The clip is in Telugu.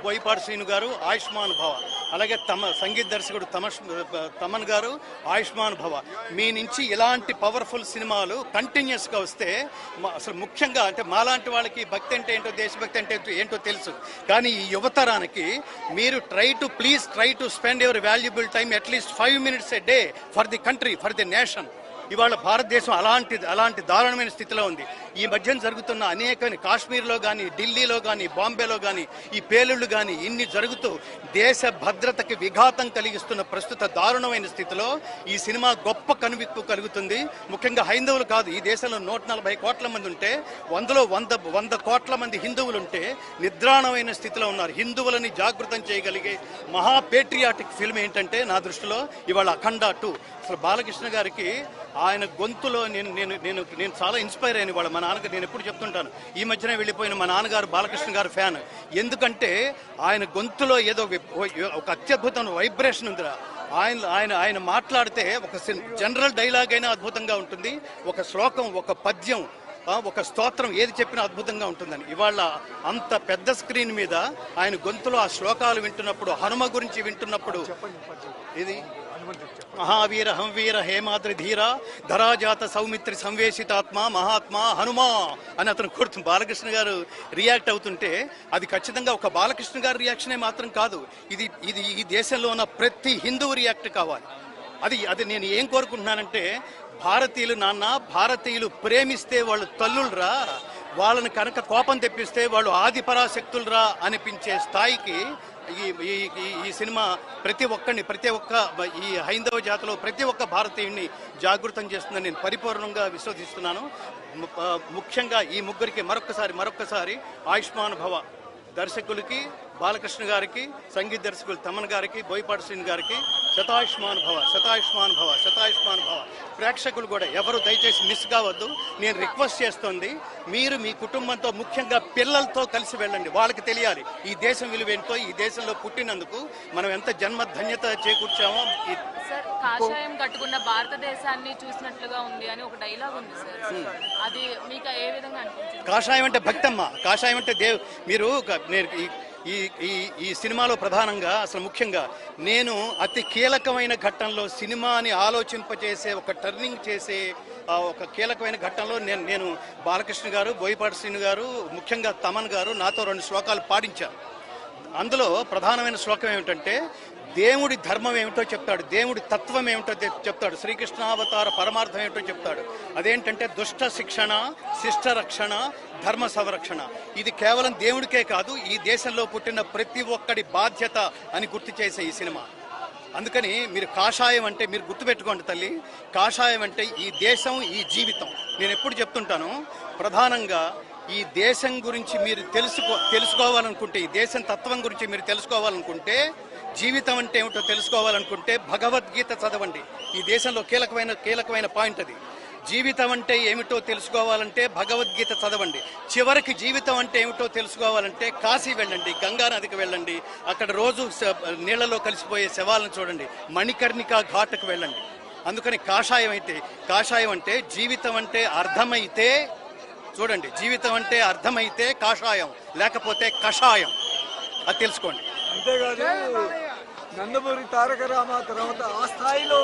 బోయపాటి శ్రీను గారు ఆయుష్మాన్ భవ, అలాగే సంగీత దర్శకుడు తమన్ గారు ఆయుష్మాన్ భవ. మీ నుంచి ఇలాంటి పవర్ఫుల్ సినిమాలు కంటిన్యూస్గా వస్తే అసలు ముఖ్యంగా అంటే మాలాంటి వాళ్ళకి భక్తి అంటే ఏంటో, దేశభక్తి అంటే ఏంటో తెలుసు. కానీ ఈ యువతరానికి మీరు please try to spend your valuable time at least 5 minutes a day for the country, for the nation. ఇవాళ భారతదేశం అలాంటి దారుణమైన స్థితిలో ఉంది. ఈ మధ్యన జరుగుతున్న అనేకమైన కాశ్మీర్లో కానీ, ఢిల్లీలో కానీ, బాంబేలో కానీ ఈ పేలుళ్ళు కానీ ఇన్ని జరుగుతూ దేశ భద్రతకి విఘాతం కలిగిస్తున్న ప్రస్తుత దారుణమైన స్థితిలో ఈ సినిమా గొప్ప కనువిప్పు కలుగుతుంది. ముఖ్యంగా హైందవులు కాదు, ఈ దేశంలో 140 కోట్ల మంది ఉంటే 100 కోట్ల మంది హిందువులు ఉంటే నిద్రాణమైన స్థితిలో ఉన్నారు. హిందువులని జాగృతం చేయగలిగే మహా పేట్రియాటిక్ ఫిల్మ్ ఏంటంటే నా దృష్టిలో ఇవాళ అఖండ 2. అసలు బాలకృష్ణ గారికి ఆయన గొంతులో నేను చాలా ఇన్స్పైర్ అయ్యాను. వాళ్ళ మా నాన్నగారు, నేను ఎప్పుడు చెప్తుంటాను, ఈ మధ్యనే వెళ్ళిపోయిన మా నాన్నగారు బాలకృష్ణ గారు ఫ్యాన్. ఎందుకంటే ఆయన గొంతులో ఏదో ఒక అత్యద్భుతమైన వైబ్రేషన్ ఉంది. ఆయన మాట్లాడితే ఒక జనరల్ డైలాగ్ అయినా అద్భుతంగా ఉంటుంది, ఒక శ్లోకం, ఒక పద్యం, ఒక స్తోత్రం ఏది చెప్పినా అద్భుతంగా ఉంటుందని. ఇవాళ అంత పెద్ద స్క్రీన్ మీద ఆయన గొంతులో ఆ శ్లోకాలు వింటున్నప్పుడు, హనుమ గురించి వింటున్నప్పుడు, ఇది మహావీర హంవీర హేమాద్రి ధీర ధరాజాత సౌమిత్రి సంవేశితాత్మ మహాత్మా హనుమా అని అతను కొడుతుంది. బాలకృష్ణ గారు రియాక్ట్ అవుతుంటే అది ఖచ్చితంగా ఒక బాలకృష్ణ గారి రియాక్షనే మాత్రం కాదు, ఇది ఈ దేశంలో ఉన్న ప్రతి హిందువు రియాక్ట్ కావాలి. అది నేను ఏం కోరుకుంటున్నానంటే, భారతీయులు ప్రేమిస్తే వాళ్ళు తల్లులరా, వాళ్ళని కనుక కోపం తెప్పిస్తే వాళ్ళు ఆది పరాశక్తులరా అనిపించే స్థాయికి ఈ సినిమా ప్రతి ఒక్క ఈ హైందవ జాతిలో ప్రతి ఒక్క భారతీయుడిని జాగృతం చేస్తుందని నేను పరిపూర్ణంగా విశ్వసిస్తున్నాను. ముఖ్యంగా ఈ ముగ్గురికి మరొక్కసారి ఆయుష్మాన్ భవ. దర్శకులకి బాలకృష్ణ గారికి, సంగీత దర్శకులు తమన్ గారికి, బోయపాటి శ్రీను గారికి శతాయుష్మాన్ భవ, శతాయుష్మాన్ భవ, శతాయుష్మాన్ భవ. ప్రేక్షకులు కూడా ఎవరు దయచేసి మిస్ కావద్దు. నేను రిక్వెస్ట్ చేస్తోంది, మీరు మీ కుటుంబంతో, ముఖ్యంగా పిల్లలతో కలిసి వెళ్ళండి. వాళ్ళకి తెలియాలి ఈ దేశం విలువేంటో, ఈ దేశంలో పుట్టినందుకు మనం ఎంత జన్మధన్యత చేకూర్చామో. కాషాయం కట్టుకున్న భారతదేశాన్ని చూసినట్లుగా ఉంది అని ఒక డైలాగ్ ఉంది సార్, అది మీకు ఏ విధంగా అనిపించింది? కాషాయం అంటే భక్తమ్మ, కాషాయం అంటే మీరు ఈ సినిమాలో ప్రధానంగా అసలు ముఖ్యంగా నేను అతి కీలకమైన ఘట్టంలో సినిమాని ఆలోచింపచేసే, ఒక టర్నింగ్ చేసే ఒక కీలకమైన ఘట్టంలో నేను బాలకృష్ణ గారు, బోయపాటి శ్రీను గారు, ముఖ్యంగా తమన్ గారు నాతో 2 శ్లోకాలు పాడించారు. అందులో ప్రధానమైన శ్లోకం ఏమిటంటే, దేవుడి ధర్మం ఏమిటో చెప్తాడు, దేవుడి తత్వం ఏమిటో చెప్తాడు, శ్రీకృష్ణావతార పరమార్థం ఏమిటో చెప్తాడు. అదేంటంటే దుష్ట శిక్షణ, శిష్ట రక్షణ, ధర్మ సంరక్షణ. ఇది కేవలం దేవుడికే కాదు, ఈ దేశంలో పుట్టిన ప్రతి ఒక్కడి బాధ్యత అని గుర్తు చేసే ఈ సినిమా. అందుకని మీరు కాషాయం అంటే మీరు గుర్తుపెట్టుకోండి తల్లి, కాషాయం అంటే ఈ దేశం, ఈ జీవితం. నేను ఎప్పుడు చెప్తుంటాను, ప్రధానంగా ఈ దేశం గురించి మీరు తెలుసుకోవాలనుకుంటే, ఈ దేశం తత్వం గురించి మీరు తెలుసుకోవాలనుకుంటే, జీవితం అంటే ఏమిటో తెలుసుకోవాలనుకుంటే భగవద్గీత చదవండి. ఈ దేశంలో కీలకమైన పాయింట్ అది. జీవితం అంటే ఏమిటో తెలుసుకోవాలంటే భగవద్గీత చదవండి. చివరికి జీవితం అంటే ఏమిటో తెలుసుకోవాలంటే కాశీ వెళ్ళండి, గంగా నదికి వెళ్ళండి, అక్కడ రోజు నీళ్లలో కలిసిపోయే శవాలను చూడండి, మణికర్ణికా ఘాట్కు వెళ్ళండి. అందుకని కాషాయం అంటే జీవితం అంటే అర్థమైతే, చూడండి, జీవితం అంటే అర్థమైతే కాషాయం, లేకపోతే కషాయం. అది తెలుసుకోండి. అంతేకాదు నందమూరి తారక రామ తర్వాత ఆ స్థాయిలో